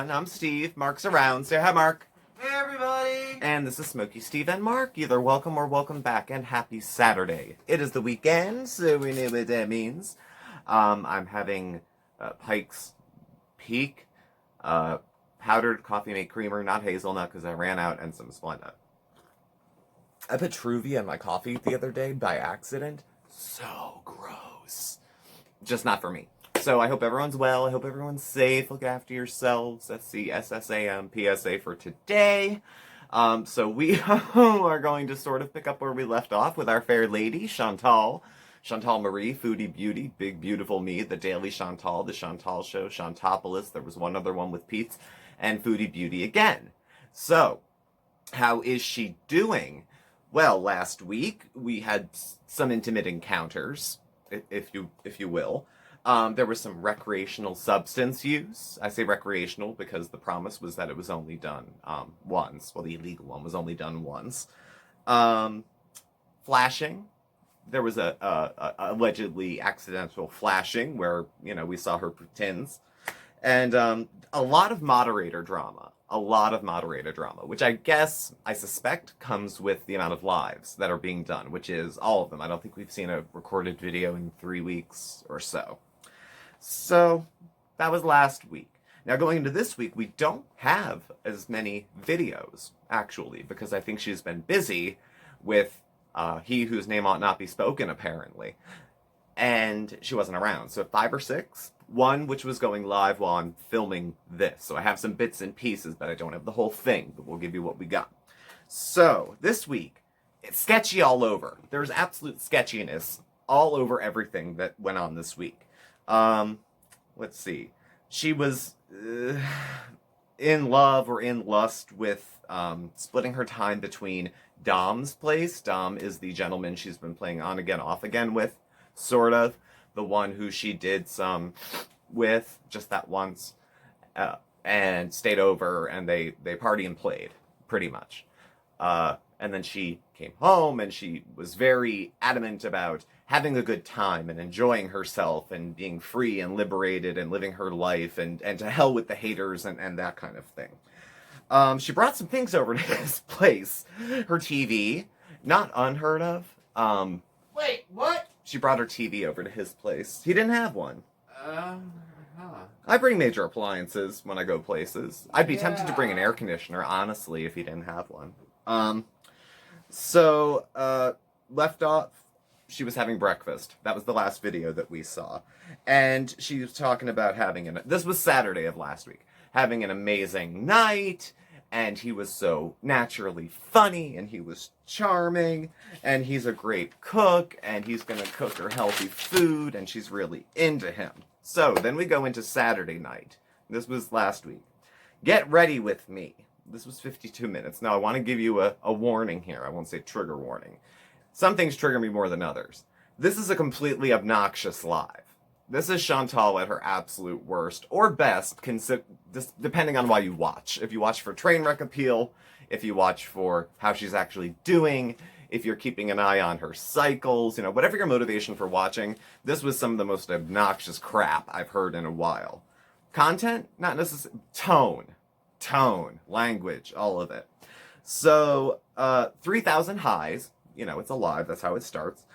Anyone. I'm Steve. Mark's around. Say hi, Mark. Hey, everybody! And this is Smokey, Steve, and Mark. Either welcome or welcome back, and happy Saturday. It is the weekend, so we know what that means. I'm having Pike's Peak powdered coffee mate creamer, not hazelnut, because I ran out, and some Splenda. I put Truvia in my coffee the other day by accident. So gross. Just not for me. So I hope everyone's well. I hope everyone's safe. Look after yourselves. That's the SSAM PSA for today. So we are going to sort of pick up where we left off with our fair lady, Chantal. Chantal Marie, Foodie Beauty, Big Beautiful Me, The Daily Chantal, The Chantal Show, Chantopolis. There was one other one with Pete's, and Foodie Beauty again. So, how is she doing? Well, last week we had some intimate encounters, if you will. There was some recreational substance use. I say recreational because the promise was that it was only done once. Well, the illegal one was only done once. Flashing. There was a allegedly accidental flashing where, we saw her tins. And a lot of moderator drama. Which I suspect comes with the amount of lives that are being done, which is all of them. I don't think we've seen a recorded video in 3 weeks or so. So, that was last week. Now, going into this week, we don't have as many videos, actually, because I think she's been busy with He Whose Name Ought Not Be Spoken, apparently. And she wasn't around. So 5 or 6. One which was going live while I'm filming this. So I have some bits and pieces, but I don't have the whole thing. But we'll give you what we got. So, this week, it's sketchy all over. There's absolute sketchiness all over everything that went on this week. Let's see. She was in love or in lust with splitting her time between Dom's place. Dom is the gentleman she's been playing on again, off again with, sort of. The one who she did some with, just that once, and stayed over, and they party and played, pretty much. And then she came home, and she was very adamant about having a good time and enjoying herself and being free and liberated and living her life and to hell with the haters and that kind of thing. She brought some things over to his place. Her TV, not unheard of. Wait, what? She brought her TV over to his place. He didn't have one. I bring major appliances when I go places. I'd be tempted to bring an air conditioner, honestly, if he didn't have one. Left off, she was having breakfast. That was the last video that we saw. And she was talking about this was Saturday of last week, having an amazing night, and he was so naturally funny, and he was charming, and he's a great cook, and he's gonna cook her healthy food, and she's really into him. So, then we go into Saturday night. This was last week. Get ready with me. This was 52 minutes. Now, I want to give you a warning here. I won't say trigger warning. Some things trigger me more than others. This is a completely obnoxious live. This is Chantal at her absolute worst, or best, depending on why you watch. If you watch for train wreck appeal, if you watch for how she's actually doing, if you're keeping an eye on her cycles, whatever your motivation for watching, this was some of the most obnoxious crap I've heard in a while. Content? Not necessarily. Tone, language, all of it. So, 3,000 highs. It's a live, that's how it starts.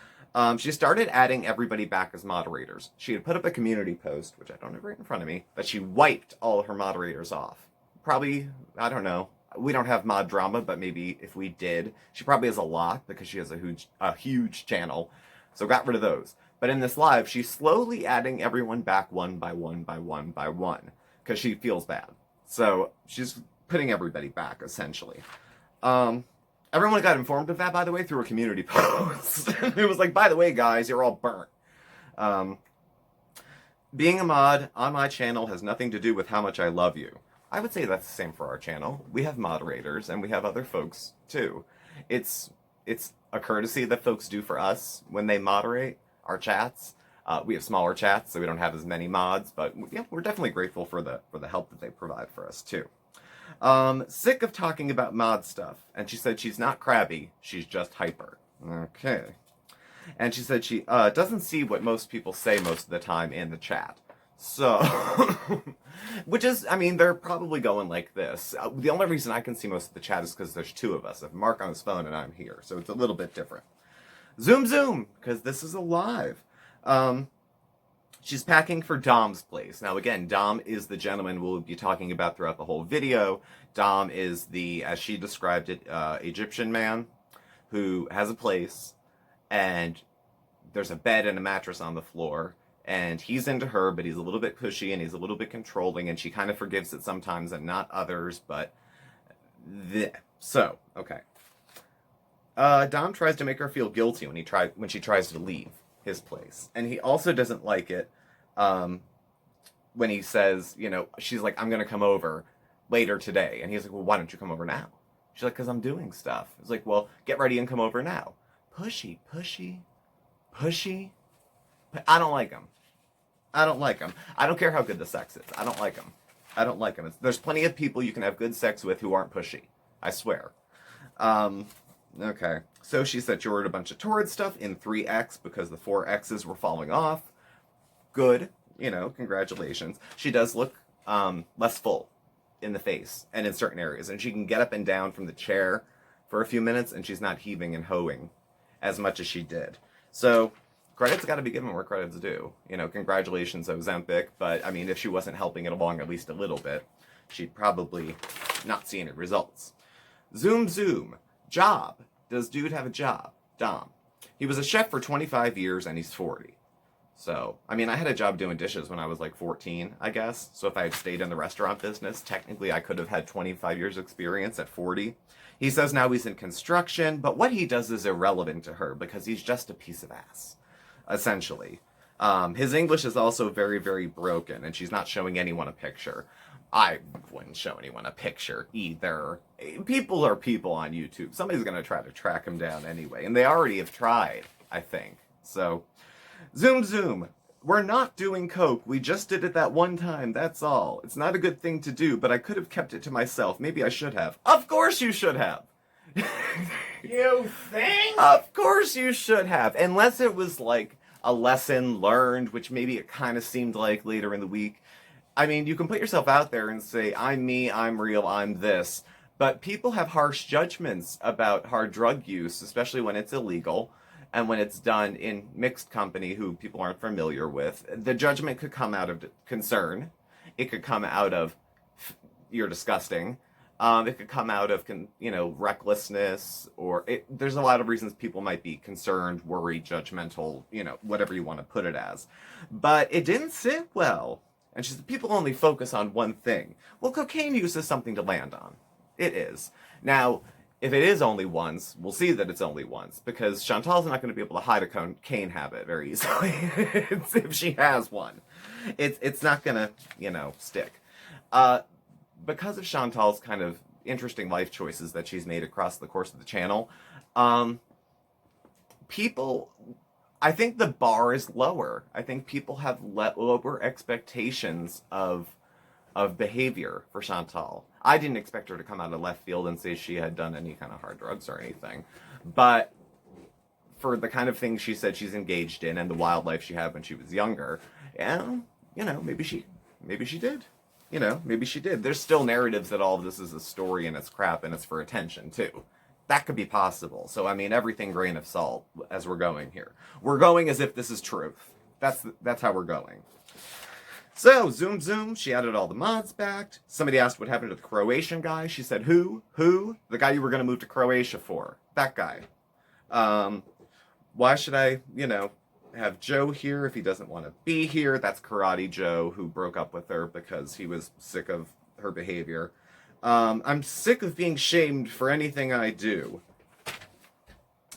She started adding everybody back as moderators. She had put up a community post, which I don't have right in front of me, but she wiped all her moderators off. Probably, I don't know. We don't have mod drama, but maybe if we did, she probably has a lot because she has a huge channel. So got rid of those. But in this live, she's slowly adding everyone back one by one by one by one because she feels bad. So she's putting everybody back, essentially. Everyone got informed of that, by the way, through a community post. It was like, by the way, guys, you're all burnt. Being a mod on my channel has nothing to do with how much I love you. I would say that's the same for our channel. We have moderators, and we have other folks, too. It's a courtesy that folks do for us when they moderate our chats. We have smaller chats, so we don't have as many mods, but yeah, we're definitely grateful for the help that they provide for us, too. Sick of talking about mod stuff, and she said she's not crabby, she's just hyper. Okay. And she said she doesn't see what most people say most of the time in the chat. So, Which is, I mean, they're probably going like this. The only reason I can see most of the chat is because there's two of us. If Mark on his phone and I'm here, so it's a little bit different. Zoom, zoom, because this is a live. She's packing for Dom's place. Now, again, Dom is the gentleman we'll be talking about throughout the whole video. Dom is the, as she described it, Egyptian man who has a place, and there's a bed and a mattress on the floor, and he's into her, but he's a little bit pushy, and he's a little bit controlling, and she kind of forgives it sometimes and not others, but... So, okay. Dom tries to make her feel guilty when she tries to leave his place. And he also doesn't like it when he says, you know, she's like, I'm going to come over later today. And he's like, well, why don't you come over now? She's like, because I'm doing stuff. He's like, well, get ready and come over now. Pushy, pushy, pushy. I don't like him. I don't like him. I don't care how good the sex is. I don't like him. I don't like him. There's plenty of people you can have good sex with who aren't pushy. I swear. Okay. So she said she ordered a bunch of Torrid stuff in 3X because the 4Xs were falling off. Good. You know, congratulations. She does look less full in the face and in certain areas. And she can get up and down from the chair for a few minutes and she's not heaving and hoeing as much as she did. So credit's got to be given where credit's due. You know, congratulations, Ozempic. But, I mean, if she wasn't helping it along at least a little bit, she'd probably not see any results. Zoom, zoom. Job. Does dude have a job? Dom. He was a chef for 25 years and he's 40. So, I mean, I had a job doing dishes when I was like 14, I guess. So if I had stayed in the restaurant business, technically I could have had 25 years experience at 40. He says now he's in construction, but what he does is irrelevant to her because he's just a piece of ass, essentially. His English is also very, very broken and she's not showing anyone a picture. I wouldn't show anyone a picture either. People are people on YouTube. Somebody's going to try to track him down anyway. And they already have tried, I think. So, zoom, zoom. We're not doing coke. We just did it that one time. That's all. It's not a good thing to do, but I could have kept it to myself. Maybe I should have. Of course you should have. You think? Of course you should have. Unless it was like a lesson learned, which maybe it kind of seemed like later in the week. I mean, you can put yourself out there and say, I'm me, I'm real, I'm this. But people have harsh judgments about hard drug use, especially when it's illegal and when it's done in mixed company who people aren't familiar with. The judgment could come out of concern. It could come out of, you're disgusting. It could come out of, recklessness, or there's a lot of reasons people might be concerned, worried, judgmental, whatever you want to put it as. But it didn't sit well. And she said, people only focus on one thing. Well, cocaine use is something to land on. It is. Now, if it is only once, we'll see that it's only once, because Chantal's not going to be able to hide a cocaine habit very easily. If she has one. It's not going to, stick. Because of Chantal's kind of interesting life choices that she's made across the course of the channel, people... I think the bar is lower. I think people have lower expectations of behavior for Chantal. I didn't expect her to come out of left field and say she had done any kind of hard drugs or anything. But for the kind of things she said she's engaged in and the wildlife she had when she was younger, and, maybe she did. Maybe she did. There's still narratives that all of this is a story and it's crap and it's for attention, too. That could be possible. So, I mean, everything grain of salt as we're going here. We're going as if this is truth. That's how we're going. So, zoom, zoom. She added all the mods back. Somebody asked what happened to the Croatian guy. She said, who? Who? The guy you were going to move to Croatia for. That guy. Why should I, have Joe here if he doesn't want to be here? That's Karate Joe, who broke up with her because he was sick of her behavior. I'm sick of being shamed for anything I do.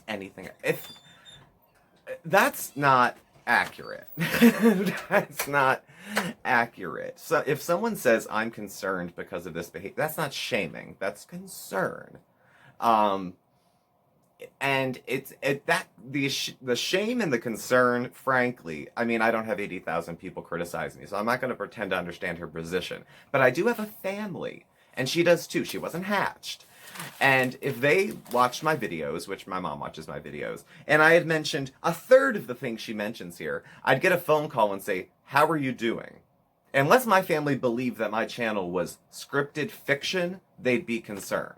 If that's not accurate. That's not accurate. So if someone says I'm concerned because of this behavior, that's not shaming. That's concern. And the shame and the concern, frankly, I mean, I don't have 80,000 people criticize me, so I'm not going to pretend to understand her position. But I do have a family. And she does too. She wasn't hatched. And if they watched my videos, which my mom watches my videos, and I had mentioned a third of the things she mentions here, I'd get a phone call and say, how are you doing? Unless my family believed that my channel was scripted fiction, they'd be concerned.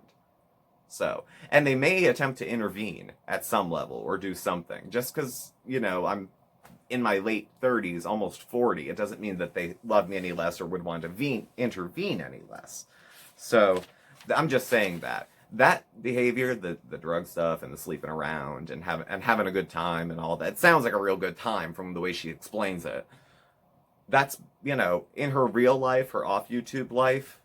So, and they may attempt to intervene at some level or do something. Just because, I'm in my late 30s, almost 40, it doesn't mean that they love me any less or would want to intervene any less. So, I'm just saying that. That behavior, the drug stuff and the sleeping around and having a good time and all that, it sounds like a real good time from the way she explains it. That's, in her real life, her off YouTube life,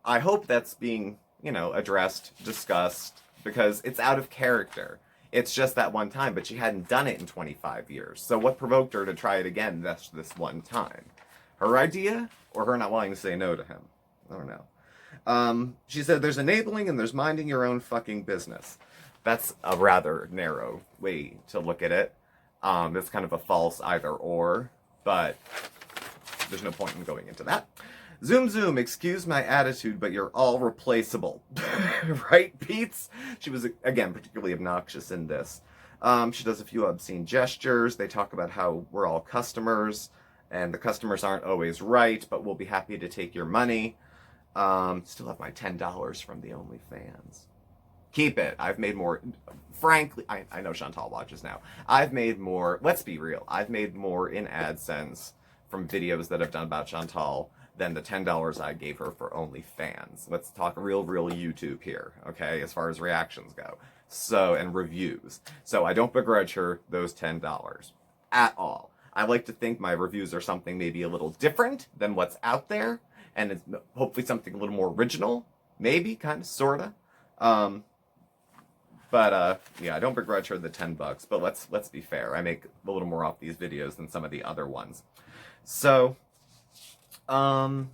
I hope that's being, addressed, discussed, because it's out of character. It's just that one time, but she hadn't done it in 25 years. So what provoked her to try it again this one time? Her idea, or her not wanting to say no to him? I don't know. She said there's enabling and there's minding your own fucking business. That's a rather narrow way to look at it. It's kind of a false either or, but there's no point in going into that. Zoom, excuse my attitude, but you're all replaceable. Right, Pete's? She was, again, particularly obnoxious in this. She does a few obscene gestures. They talk about how we're all customers, and the customers aren't always right, but we'll be happy to take your money. Still have my $10 from the OnlyFans. Keep it. I've made more. Frankly, I know Chantal watches now. I've made more. Let's be real. I've made more in AdSense from videos that I've done about Chantal than the $10 I gave her for OnlyFans. Let's talk real YouTube here, okay, as far as reactions go. So, and reviews. So I don't begrudge her those $10 at all. I like to think my reviews are something maybe a little different than what's out there, and it's hopefully something a little more original, maybe, kind of, sorta. Yeah, I don't begrudge her the $10, but let's be fair. I make a little more off these videos than some of the other ones. So, but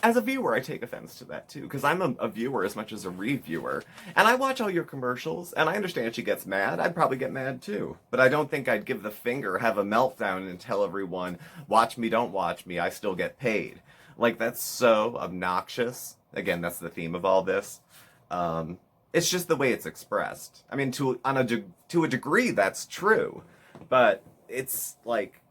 as a viewer, I take offense to that too, because I'm a viewer as much as a reviewer, and I watch all your commercials, and I understand she gets mad. I'd probably get mad too, but I don't think I'd give the finger, have a meltdown, and tell everyone, watch me, don't watch me, I still get paid. Like, that's so obnoxious. Again, that's the theme of all this. It's just the way it's expressed. I mean, to a degree, that's true, but it's like,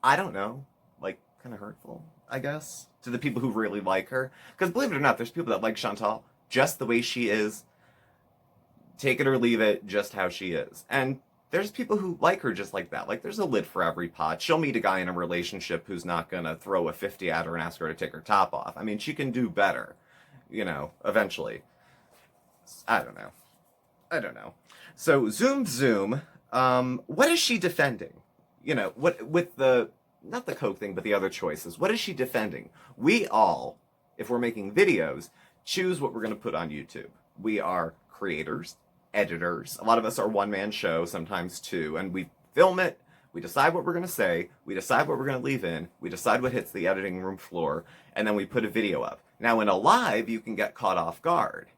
I don't know, like, kind of hurtful, I guess, to the people who really like her. Because believe it or not, there's people that like Chantal just the way she is. Take it or leave it, just how she is. And there's people who like her just like that. Like, there's a lid for every pot. She'll meet a guy in a relationship who's not going to throw a 50 at her and ask her to take her top off. I mean, she can do better, eventually. I don't know. So, Zoom, what is she defending? What with the, not the Coke thing, but the other choices. What is she defending? We all, if we're making videos, choose what we're going to put on YouTube. We are creators, editors. A lot of us are one-man show, sometimes two, and we film it. We decide what we're going to say. We decide what we're going to leave in. We decide what hits the editing room floor, and then we put a video up. Now, in a live, you can get caught off guard.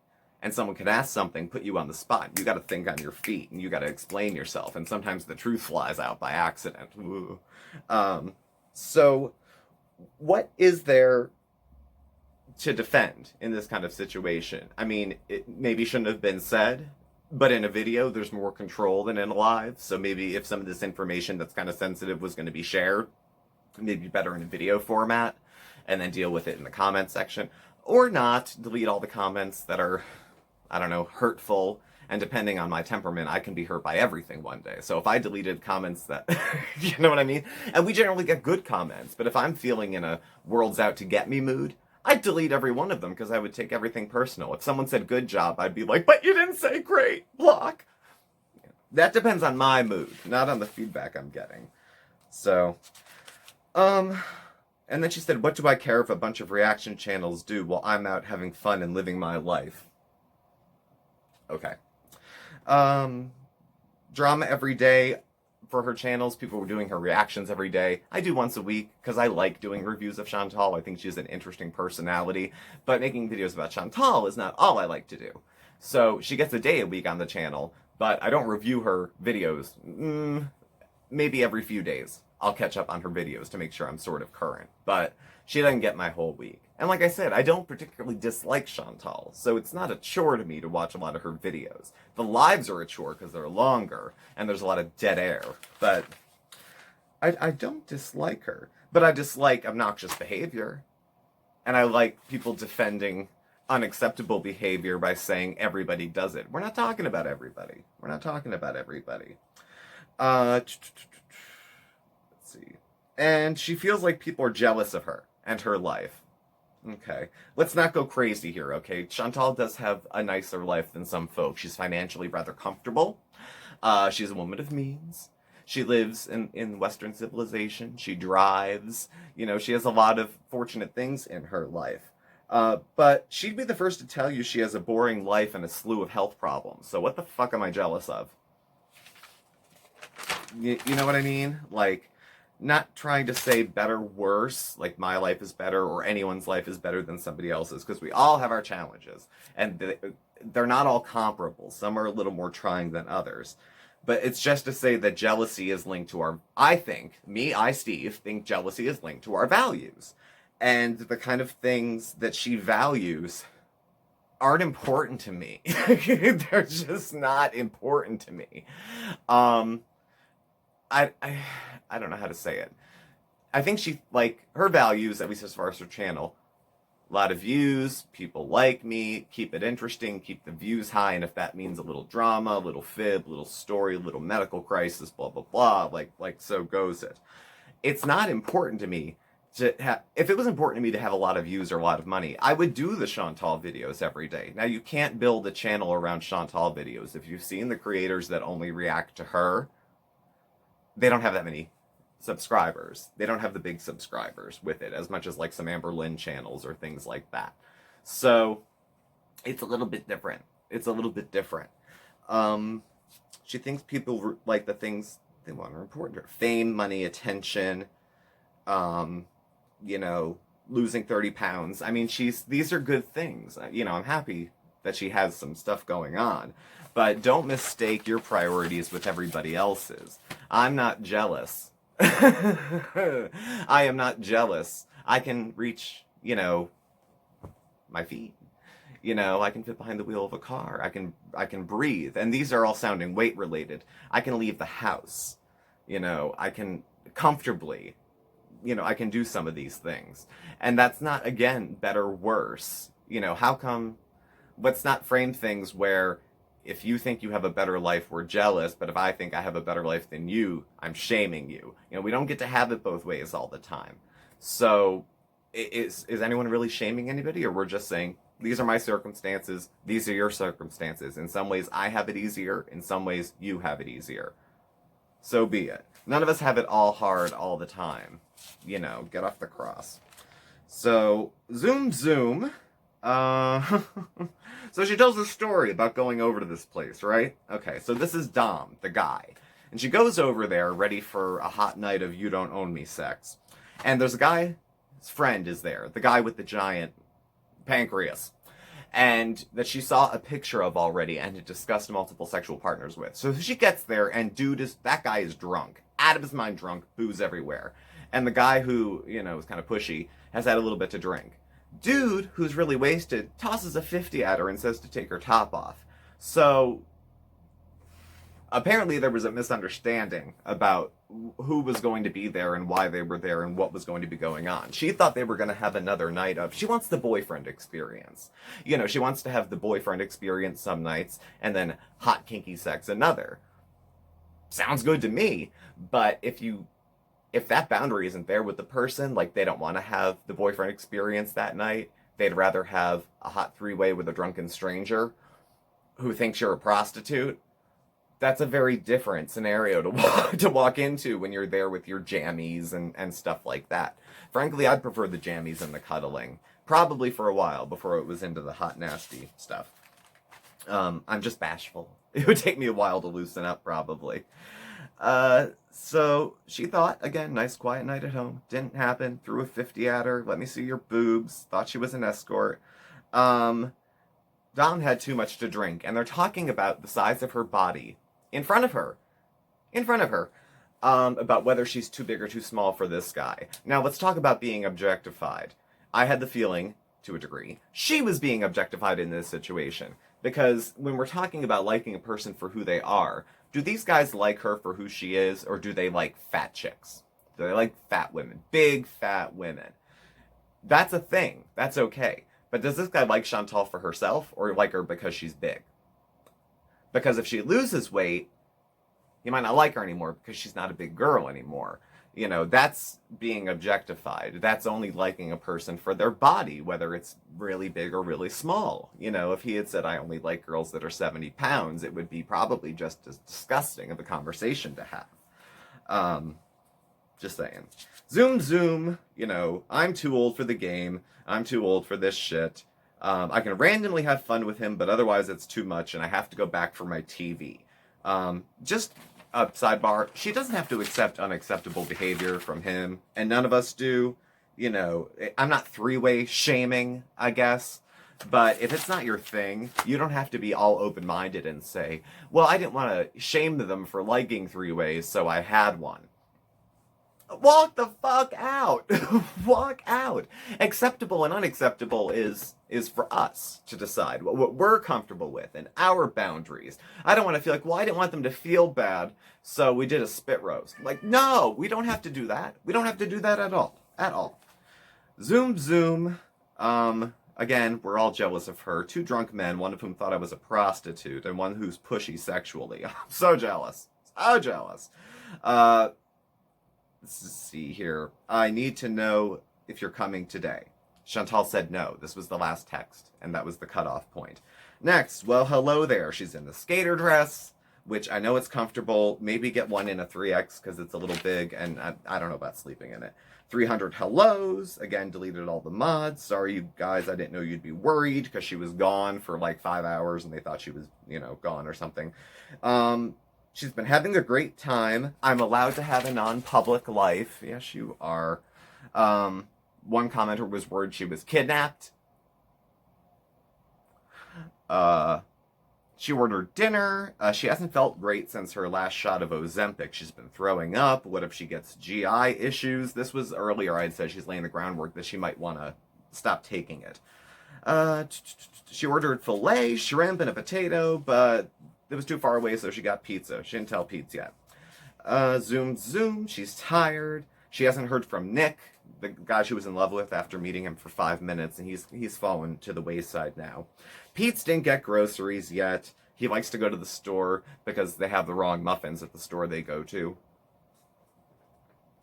And someone can ask something, put you on the spot. You got to think on your feet, and you got to explain yourself. And sometimes the truth flies out by accident. So, what is there to defend in this kind of situation? I mean, it maybe shouldn't have been said, but in a video, there's more control than in a live. So maybe if some of this information that's kind of sensitive was going to be shared, maybe better in a video format, and then deal with it in the comment section, or not delete all the comments that are, I don't know, hurtful, and depending on my temperament, I can be hurt by everything one day. So if I deleted comments that, you know what I mean? And we generally get good comments, but if I'm feeling in a world's out to get me mood, I'd delete every one of them because I would take everything personal. If someone said good job, I'd be like, but you didn't say great, block. That depends on my mood, not on the feedback I'm getting. So, and then she said, what do I care if a bunch of reaction channels do while I'm out having fun and living my life? Okay. Drama every day for her channels. People were doing her reactions every day. I do once a week because I like doing reviews of Chantal. I think she's an interesting personality. But making videos about Chantal is not all I like to do. So she gets a day a week on the channel, but I don't review her videos. Maybe every few days. I'll catch up on her videos to make sure I'm sort of current. But she doesn't get my whole week. And like I said, I don't particularly dislike Chantal, so it's not a chore to me to watch a lot of her videos. The lives are a chore because they're longer, and there's a lot of dead air. But I don't dislike her. But I dislike obnoxious behavior. And I like people defending unacceptable behavior by saying everybody does it. We're not talking about everybody. We're not talking about everybody. Let's see. And she feels like people are jealous of her and her life. Okay. Let's not go crazy here, okay? Chantal does have a nicer life than some folks. She's financially rather comfortable. She's a woman of means. She lives in Western civilization. She drives. You know, she has a lot of fortunate things in her life. But she'd be the first to tell you she has a boring life and a slew of health problems. So what the fuck am I jealous of? You know what I mean? Like, not trying to say better, worse, like my life is better or anyone's life is better than somebody else's, because we all have our challenges. And they're not all comparable. Some are a little more trying than others. But it's just to say that jealousy is linked to our, Steve, think jealousy is linked to our values. And the kind of things that she values aren't important to me. They're just not important to me. I don't know how to say it. I think she, like, her values, at least as far as her channel, a lot of views, people like me, keep it interesting, keep the views high, and if that means a little drama, a little fib, a little story, a little medical crisis, blah, blah, blah, like so goes it. It's not important to me to have, if it was important to me to have a lot of views or a lot of money, I would do the Chantal videos every day. Now, you can't build a channel around Chantal videos. If you've seen the creators that only react to her, they don't have that many subscribers. They don't have the big subscribers with it as much as like some Amber Lynn channels or things like that. So it's a little bit different. It's a little bit different. She thinks people like the things they want are important to her. Fame, money, attention, you know, losing 30 pounds. I mean, these are good things. You know, I'm happy that she has some stuff going on. But don't mistake your priorities with everybody else's. I'm not jealous. I am not jealous. I can reach, you know, my feet. You know, I can fit behind the wheel of a car. I can breathe. And these are all sounding weight related. I can leave the house. You know, I can comfortably, you know, I can do some of these things. And that's not, again, better, worse. You know, how come, let's not frame things where if you think you have a better life, we're jealous, but if I think I have a better life than you, I'm shaming you. You know, we don't get to have it both ways all the time. So, is anyone really shaming anybody, or we're just saying, these are my circumstances, these are your circumstances. In some ways, I have it easier. In some ways, you have it easier. So be it. None of us have it all hard all the time. You know, get off the cross. So, zoom. So she tells a story about going over to this place, right? Okay, so this is Dom, the guy. And she goes over there ready for a hot night of you don't own me sex. And there's a guy, his friend is there, the guy with the giant pancreas. And that she saw a picture of already and had discussed multiple sexual partners with. So she gets there and that guy is drunk. Out of his mind drunk, booze everywhere. And the guy who, you know, is kind of pushy has had a little bit to drink. Dude, who's really wasted, tosses a 50 at her and says to take her top off. So, apparently there was a misunderstanding about who was going to be there and why they were there and what was going to be going on. She thought they were going to have another night of, she wants the boyfriend experience. You know, she wants to have the boyfriend experience some nights and then hot kinky sex another. Sounds good to me, but if that boundary isn't there with the person, like they don't want to have the boyfriend experience that night, they'd rather have a hot three-way with a drunken stranger who thinks you're a prostitute, that's a very different scenario to walk into when you're there with your jammies and stuff like that. Frankly, I'd prefer the jammies and the cuddling. Probably for a while before it was into the hot, nasty stuff. I'm just bashful. It would take me a while to loosen up, probably. So she thought, again, nice quiet night at home. Didn't happen. Threw a 50 at her. Let me see your boobs. Thought she was an escort. Dom had too much to drink, and they're talking about the size of her body in front of her. About whether she's too big or too small for this guy. Now, let's talk about being objectified. I had the feeling, to a degree, she was being objectified in this situation. Because when we're talking about liking a person for who they are, do these guys like her for who she is, or do they like fat chicks? They like fat women. Big fat women. That's a thing. That's okay. But does this guy like Chantal for herself or like her because she's big? Because if she loses weight, he might not like her anymore because she's not a big girl anymore. You know, that's being objectified. That's only liking a person for their body, whether it's really big or really small. You know, if he had said, I only like girls that are 70 pounds, it would be probably just as disgusting of a conversation to have. Just saying. Zoom, zoom. You know, I'm too old for the game. I'm too old for this shit. I can randomly have fun with him, but otherwise it's too much, and I have to go back for my TV. Just a sidebar, she doesn't have to accept unacceptable behavior from him, and none of us do. You know, I'm not three-way shaming, I guess, but if it's not your thing, you don't have to be all open-minded and say, well, I didn't want to shame them for liking three-ways, so I had one. Walk the fuck out. Walk out. Acceptable and unacceptable is for us to decide what we're comfortable with and our boundaries. I don't want to feel like, well, I didn't want them to feel bad, so we did a spit roast. Like, no, we don't have to do that. We don't have to do that at all. At all. Zoom, zoom. Again, we're all jealous of her. Two drunk men, one of whom thought I was a prostitute, and one who's pushy sexually. I'm so jealous. So jealous. Let's see here. I need to know if you're coming today. Chantal said no. This was the last text, and that was the cutoff point. Next, well, hello there. She's in the skater dress, which I know it's comfortable. Maybe get one in a 3X because it's a little big, and I don't know about sleeping in it. 300 hellos. Again, deleted all the mods. Sorry, you guys. I didn't know you'd be worried because she was gone for like 5 hours, and they thought she was, you know, gone or something. She's been having a great time. I'm allowed to have a non-public life. Yes, you are. One commenter was worried she was kidnapped. She ordered dinner. She hasn't felt great since her last shot of Ozempic. She's been throwing up. What if she gets GI issues? This was earlier. I had said she's laying the groundwork that she might want to stop taking it. She ordered filet, shrimp, and a potato, but it was too far away, so she got pizza. She didn't tell Pete yet. Zoom, zoom. She's tired. She hasn't heard from Nick, the guy she was in love with after meeting him for 5 minutes, and he's fallen to the wayside now. Pete's didn't get groceries yet. He likes to go to the store because they have the wrong muffins at the store they go to.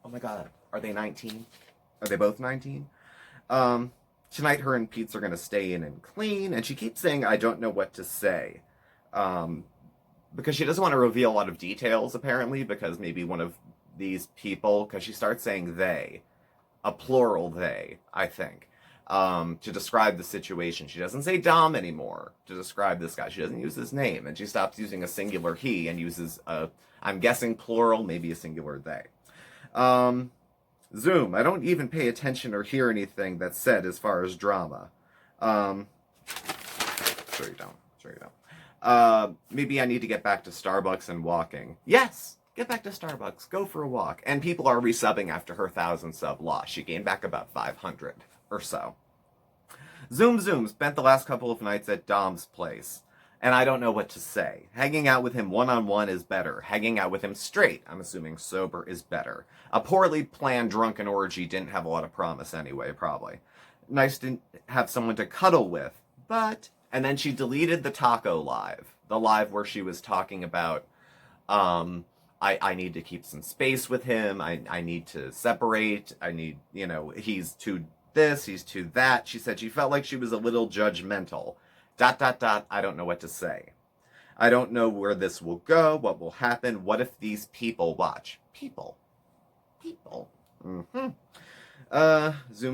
Oh my god. Are they 19? Are they both 19? Tonight her and Pete's are going to stay in and clean, and she keeps saying, I don't know what to say. Because she doesn't want to reveal a lot of details, apparently, because maybe one of these people, because she starts saying they, a plural they, I think, to describe the situation. She doesn't say Dom anymore to describe this guy. She doesn't use his name, and she stops using a singular he and uses a, I'm guessing plural, maybe a singular they. Zoom, I don't even pay attention or hear anything that's said as far as drama. Sure you don't. Maybe I need to get back to Starbucks and walking. Yes, get back to Starbucks. Go for a walk. And people are resubbing after her 1,000 sub loss. She gained back about 500 or so. Zoom zoom spent the last couple of nights at Dom's place. And I don't know what to say. Hanging out with him one-on-one is better. Hanging out with him straight, I'm assuming sober, is better. A poorly planned drunken orgy didn't have a lot of promise anyway, probably. Nice to have someone to cuddle with, but... And then she deleted the taco live. The live where she was talking about, I need to keep some space with him. I need to separate. I need, you know, he's too this, he's too that. She said she felt like she was a little judgmental. ... I don't know what to say. I don't know where this will go, what will happen, what if these people watch. People. Zoom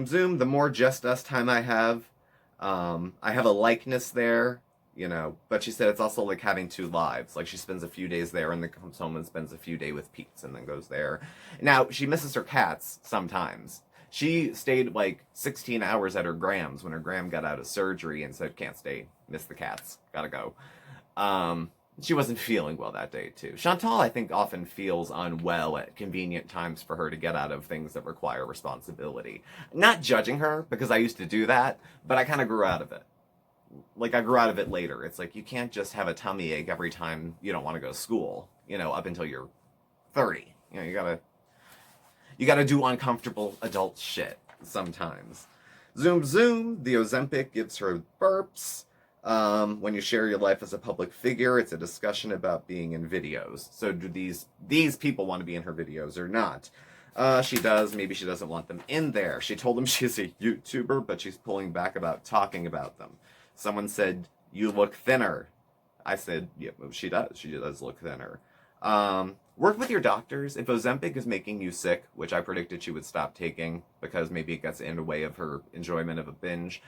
zoom, the more just us time I have a likeness there, you know, but she said it's also like having two lives. Like she spends a few days there and then comes home and spends a few days with Pete's and then goes there. Now, she misses her cats sometimes. She stayed like 16 hours at her Gram's when her Gram got out of surgery and said, can't stay, miss the cats, gotta go. She wasn't feeling well that day too. Chantal, I think, often feels unwell at convenient times for her to get out of things that require responsibility. Not judging her, because I used to do that, but I kind of grew out of it. Like, I grew out of it later. It's like, you can't just have a tummy ache every time you don't want to go to school, you know, up until you're 30. You know, you gotta... You gotta do uncomfortable adult shit sometimes. Zoom Zoom, the Ozempic gives her burps. When you share your life as a public figure, it's a discussion about being in videos. So do these people want to be in her videos or not? She does. Maybe she doesn't want them in there. She told them she's a YouTuber, but she's pulling back about talking about them. Someone said, "You look thinner." I said, "Yeah, she does. She does look thinner." Work with your doctors. If Ozempic is making you sick, which I predicted she would stop taking because maybe it gets in the way of her enjoyment of a binge,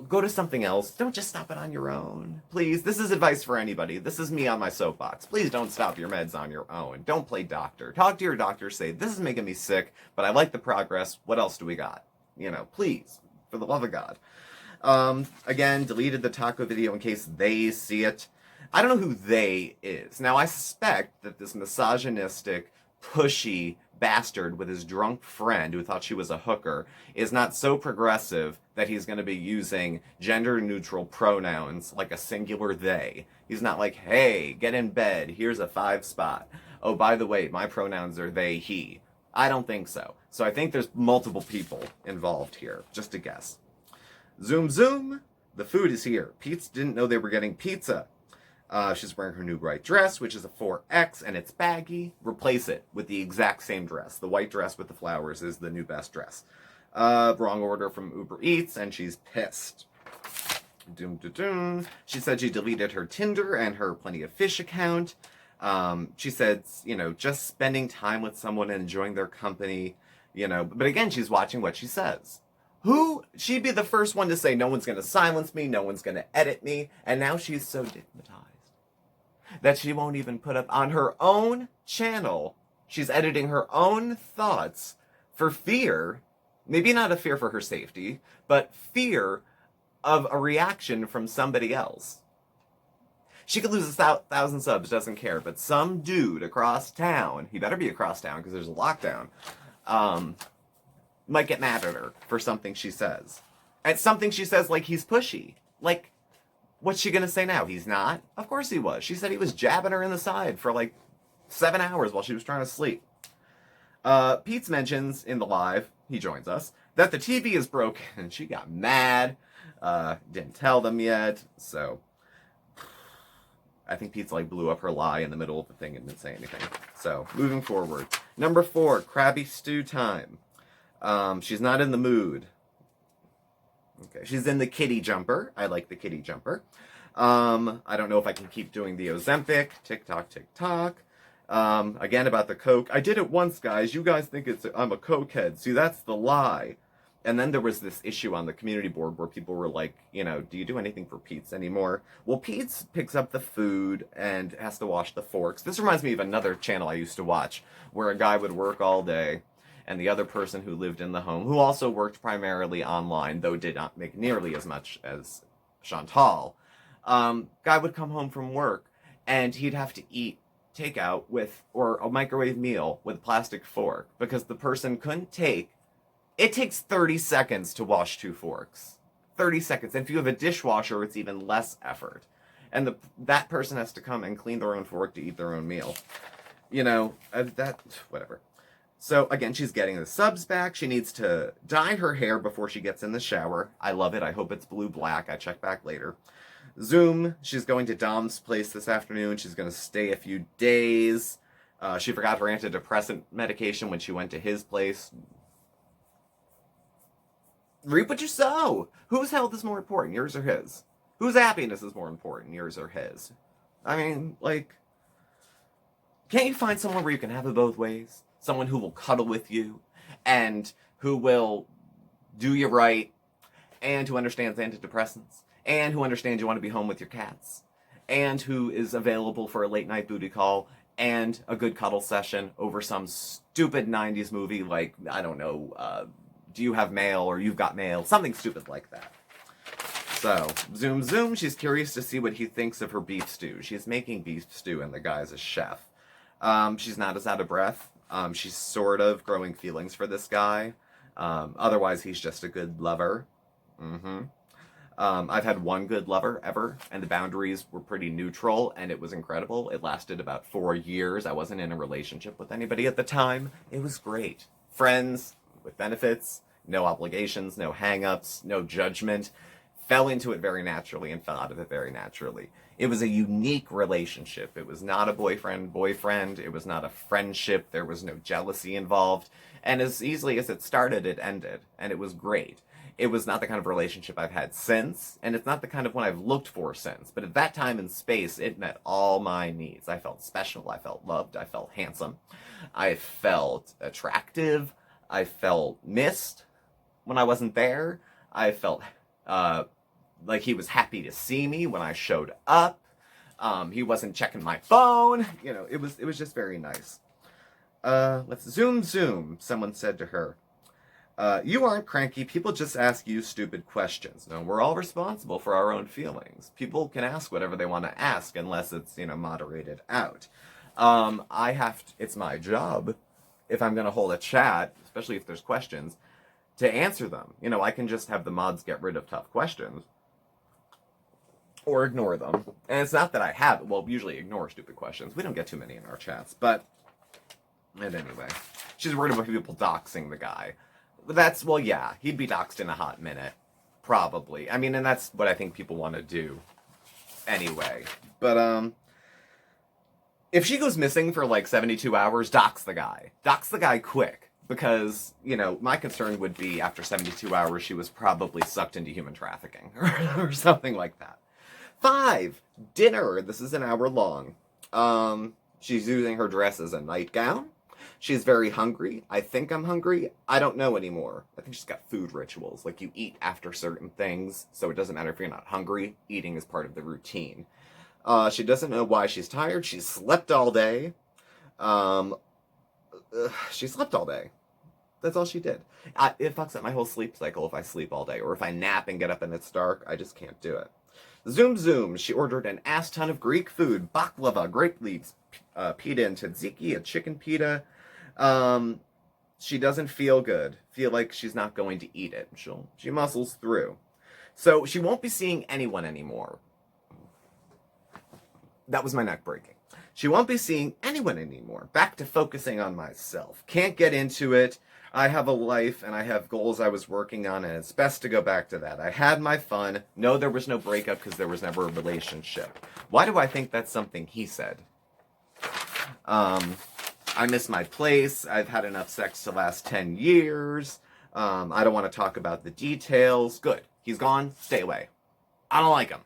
go to something else. Don't just stop it on your own. Please, this is advice for anybody. This is me on my soapbox. Please don't stop your meds on your own. Don't play doctor. Talk to your doctor. Say, this is making me sick, but I like the progress. What else do we got? Please, for the love of God. Again, deleted the taco video in case they see it. I don't know who they is. Now, I suspect that this misogynistic, pushy bastard with his drunk friend who thought she was a hooker is not so progressive that he's going to be using gender-neutral pronouns like a singular they. He's not like, hey, get in bed, here's a 5 spot. Oh, by the way, my pronouns are they, he. I don't think so. So I think there's multiple people involved here. Just a guess. Zoom Zoom, the food is here. Pete's didn't know they were getting pizza. She's wearing her new bright dress, which is a 4X, and it's baggy. Replace it with the exact same dress. The white dress with the flowers is the new best dress. Wrong order from Uber Eats, and she's pissed. Doom, doom, doom. She said she deleted her Tinder and her Plenty of Fish account. She said, just spending time with someone and enjoying their company, But again, she's watching what she says. She'd be the first one to say, no one's going to silence me, no one's going to edit me, and now she's so digmatized that she won't even put up on her own channel. She's editing her own thoughts for fear, maybe not a fear for her safety, but fear of a reaction from somebody else. She could lose 1,000 subs, doesn't care, but some dude across town, he better be across town because there's a lockdown, might get mad at her for something she says. And something she says like he's pushy. Like, what's she gonna say now? He's not? Of course he was. She said he was jabbing her in the side for like 7 hours while she was trying to sleep. Pete mentions in the live, he joins us, that the TV is broken. She got mad. Didn't tell them yet. So, I think Pete's like blew up her lie in the middle of the thing and didn't say anything. So, moving forward. Number 4, Krabby Stew time. She's not in the mood. Okay, she's in the kitty jumper. I like the kitty jumper. I don't know if I can keep doing the Ozempic. TikTok, TikTok. Again, about the Coke. I did it once, guys. You guys think I'm a Cokehead. See, that's the lie. And then there was this issue on the community board where people were like, do you do anything for Pete's anymore? Well, Pete's picks up the food and has to wash the forks. This reminds me of another channel I used to watch where a guy would work all day and the other person who lived in the home, who also worked primarily online, though did not make nearly as much as Chantal, guy would come home from work and he'd have to eat takeout or a microwave meal with a plastic fork because the person couldn't it takes 30 seconds to wash 2 forks. 30 seconds. And if you have a dishwasher, it's even less effort. And that person has to come and clean their own fork to eat their own meal. Whatever. So, again, she's getting the subs back. She needs to dye her hair before she gets in the shower. I love it. I hope it's blue-black. I check back later. Zoom, she's going to Dom's place this afternoon. She's going to stay a few days. She forgot her antidepressant medication when she went to his place. Reap what you sow. Whose health is more important, yours or his? Whose happiness is more important, yours or his? I mean, can't you find someone where you can have it both ways? Someone who will cuddle with you, and who will do you right, and who understands antidepressants, and who understands you want to be home with your cats, and who is available for a late night booty call, and a good cuddle session over some stupid 90s movie like, I don't know, Do You Have Mail, or You've Got Mail, something stupid like that. So, Zoom Zoom, she's curious to see what he thinks of her beef stew. She's making beef stew, and the guy's a chef. She's not as out of breath. She's sort of growing feelings for this guy. Otherwise, he's just a good lover. I've had one good lover ever, and the boundaries were pretty neutral, and it was incredible. It lasted about 4 years. I wasn't in a relationship with anybody at the time. It was great. Friends with benefits, no obligations, no hang-ups, no judgment. Fell into it very naturally and fell out of it very naturally. It was a unique relationship. It was not a boyfriend. It was not a friendship. There was no jealousy involved. And as easily as it started, it ended. And it was great. It was not the kind of relationship I've had since, and it's not the kind of one I've looked for since. But at that time and space, it met all my needs. I felt special. I felt loved. I felt handsome. I felt attractive. I felt missed when I wasn't there. I felt like he was happy to see me when I showed up. He wasn't checking my phone. You know, it was just very nice. Let's zoom. Someone said to her. You aren't cranky. People just ask you stupid questions. No, we're all responsible for our own feelings. People can ask whatever they want to ask unless it's, moderated out. It's my job, if I'm going to hold a chat, especially if there's questions, to answer them. I can just have the mods get rid of tough questions or ignore them. And it's not that I usually ignore stupid questions. We don't get too many in our chats, but anyway, she's worried about people doxing the guy. Yeah, he'd be doxed in a hot minute. Probably. I mean, and that's what I think people want to do anyway. But, if she goes missing for like 72 hours, dox the guy. Dox the guy quick. Because, my concern would be after 72 hours, she was probably sucked into human trafficking. Or something like that. 5, dinner. This is an hour long. She's using her dress as a nightgown. She's very hungry. I think I'm hungry. I don't know anymore. I think she's got food rituals. Like you eat after certain things, so it doesn't matter if you're not hungry. Eating is part of the routine. She doesn't know why she's tired. She slept all day. She slept all day. That's all she did. It fucks up my whole sleep cycle if I sleep all day. Or if I nap and get up and it's dark, I just can't do it. Zoom. She ordered an ass ton of Greek food. Baklava, grape leaves, pita and tzatziki, a chicken pita. She doesn't feel good. Feel like she's not going to eat it. She muscles through. So she won't be seeing anyone anymore. That was my neck breaking. She won't be seeing anyone anymore. Back to focusing on myself. Can't get into it. I have a life and I have goals I was working on, and it's best to go back to that. I had my fun. No, there was no breakup because there was never a relationship. Why do I think that's something he said? I miss my place. I've had enough sex to last 10 years. I don't want to talk about the details. Good. He's gone. Stay away. I don't like him.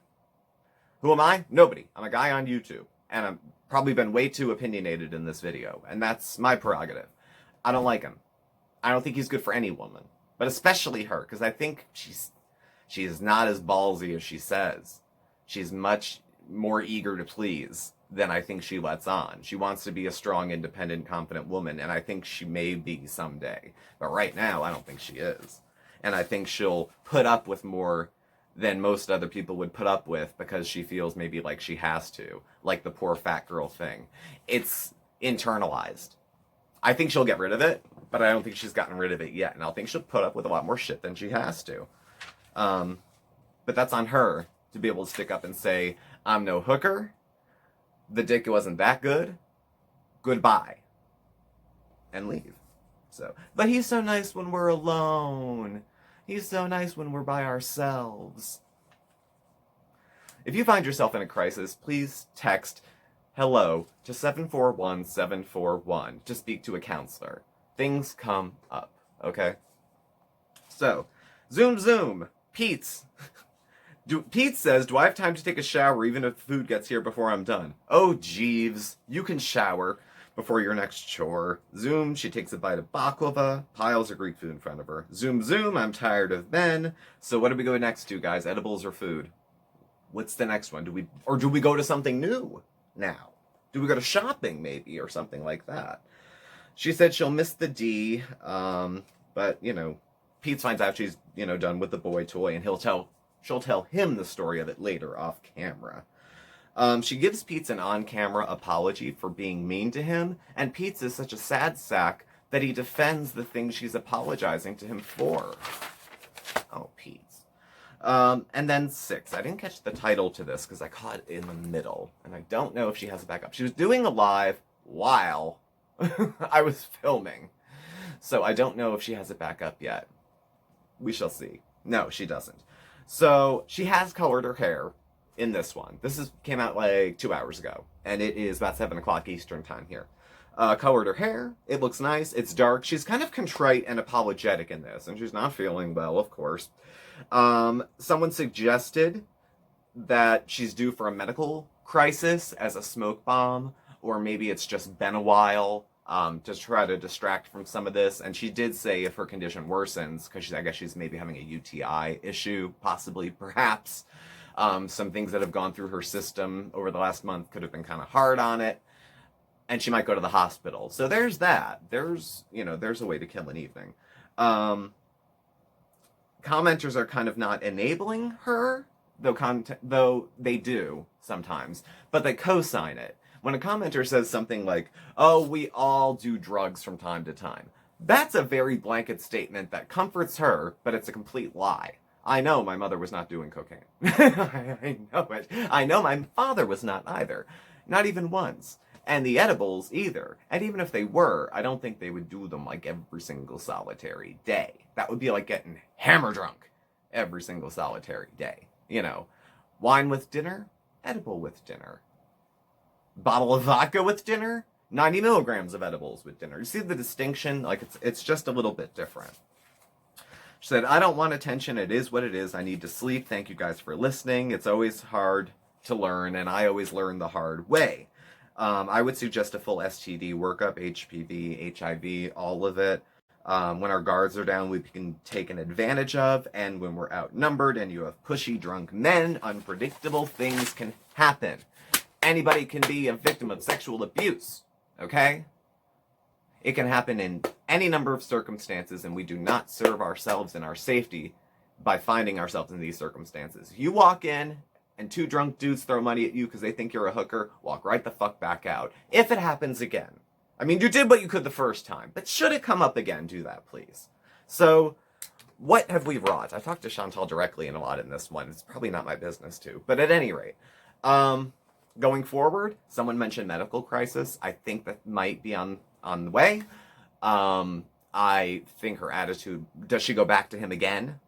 Who am I? Nobody. I'm a guy on YouTube. And I've probably been way too opinionated in this video. And that's my prerogative. I don't like him. I don't think he's good for any woman. But especially her. Because I think she's not as ballsy as she says. She's much more eager to please than I think she lets on. She wants to be a strong, independent, confident woman, and I think she may be someday. But right now, I don't think she is. And I think she'll put up with more than most other people would put up with because she feels maybe like she has to. Like the poor fat girl thing. It's internalized. I think she'll get rid of it, but I don't think she's gotten rid of it yet. And I think she'll put up with a lot more shit than she has to. But that's on her to be able to stick up and say, I'm no hooker. The dick wasn't that good. Goodbye. And leave. But he's so nice when we're alone. He's so nice when we're by ourselves. If you find yourself in a crisis, please text hello to 741-741 to speak to a counselor. Things come up, okay? So, zoom. Pete says, do I have time to take a shower even if food gets here before I'm done? Oh, Jeeves, you can shower before your next chore. Zoom, she takes a bite of baklava, piles of Greek food in front of her. Zoom, I'm tired of men. So what do we go next to, guys? Edibles or food? What's the next one? Do we go to something new now? Do we go to shopping maybe or something like that? She said she'll miss the D, but, Pete finds out she's, done with the boy toy, and she'll tell him the story of it later off camera. She gives Pete an on-camera apology for being mean to him, and Pete is such a sad sack that he defends the thing she's apologizing to him for. Oh, Pete. And then 6. I didn't catch the title to this because I caught it in the middle, and I don't know if she has a backup. She was doing a live while I was filming. So I don't know if she has it back up yet. We shall see. No, she doesn't. So she has colored her hair in this one. Came out like 2 hours ago, and it is about 7 o'clock Eastern time here. Colored her hair. It looks nice. It's dark. She's kind of contrite and apologetic in this, and she's not feeling well, of course. Someone suggested that she's due for a medical crisis as a smoke bomb, or maybe it's just been a while to try to distract from some of this. And she did say if her condition worsens, because I guess she's maybe having a UTI issue, possibly, perhaps. Some things that have gone through her system over the last month could have been kind of hard on it. And she might go to the hospital. So there's that. There's a way to kill an evening. Commenters are kind of not enabling her, though they do sometimes, but they co-sign it. When a commenter says something like, oh, we all do drugs from time to time, that's a very blanket statement that comforts her, but it's a complete lie. I know my mother was not doing cocaine. I know it. I know my father was not either. Not even once. And the edibles either. And even if they were, I don't think they would do them like every single solitary day. That would be like getting hammer drunk every single solitary day. Wine with dinner, edible with dinner. Bottle of vodka with dinner, 90 milligrams of edibles with dinner. You see the distinction? Like, it's just a little bit different. She said, I don't want attention. It is what it is. I need to sleep. Thank you guys for listening. It's always hard to learn, and I always learn the hard way. I would suggest a full STD workup, HPV, HIV, all of it. When our guards are down, we can take an advantage of, and when we're outnumbered and you have pushy, drunk men, unpredictable things can happen. Anybody can be a victim of sexual abuse, okay? It can happen in any number of circumstances, and we do not serve ourselves and our safety by finding ourselves in these circumstances. You walk in, and 2 drunk dudes throw money at you because they think you're a hooker, walk right the fuck back out. If it happens again. I mean, you did what you could the first time, but should it come up again, do that, please. So, what have we wrought? I talked to Chantal directly and a lot in this one. It's probably not my business to, but at any rate. Going forward, someone mentioned medical crisis. I think that might be on the way. I think her attitude, does she go back to him again?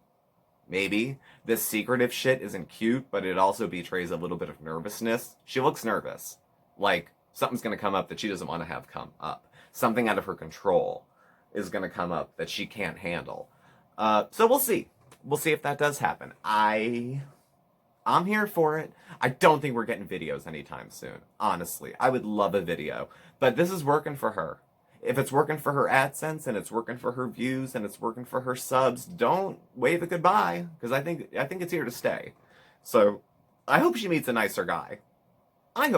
Maybe. This secretive shit isn't cute, but it also betrays a little bit of nervousness. She looks nervous. Like, something's going to come up that she doesn't want to have come up. Something out of her control is going to come up that she can't handle. So we'll see. We'll see if that does happen. I'm here for it. I don't think we're getting videos anytime soon. Honestly, I would love a video. But this is working for her. If it's working for her AdSense and it's working for her views and it's working for her subs, don't wave it goodbye, because I think it's here to stay. So I hope she meets a nicer guy. We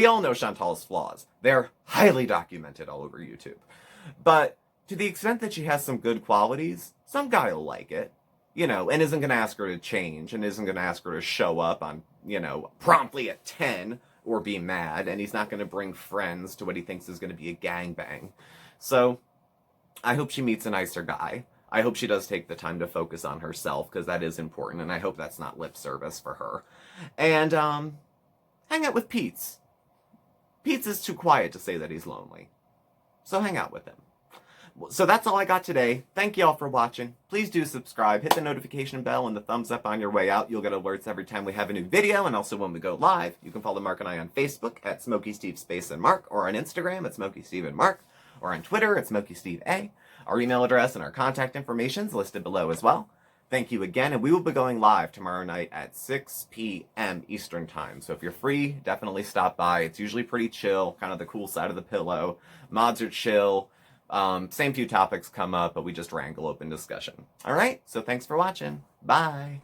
all know Chantal's flaws. They're highly documented all over YouTube. But to the extent that she has some good qualities, some guy will like it. And isn't going to ask her to change and isn't going to ask her to show up on, promptly at 10 or be mad. And he's not going to bring friends to what he thinks is going to be a gangbang. So I hope she meets a nicer guy. I hope she does take the time to focus on herself, because that is important. And I hope that's not lip service for her. And hang out with Pete's. Pete's is too quiet to say that he's lonely. So hang out with him. So that's all I got today. Thank you all for watching. Please do subscribe. Hit the notification bell and the thumbs up on your way out. You'll get alerts every time we have a new video, and also when we go live. You can follow Mark and I on Facebook at SmokeySteveAndMarc, or on Instagram at SmokeySteveAndMarc, or on Twitter at SmokeySteveA. Our email address and our contact information is listed below as well. Thank you again, and we will be going live tomorrow night at 6 p.m. Eastern Time. So if you're free, definitely stop by. It's usually pretty chill, kind of the cool side of the pillow. Mods are chill. Same few topics come up, but we just wrangle open discussion. All right, so thanks for watching. Bye.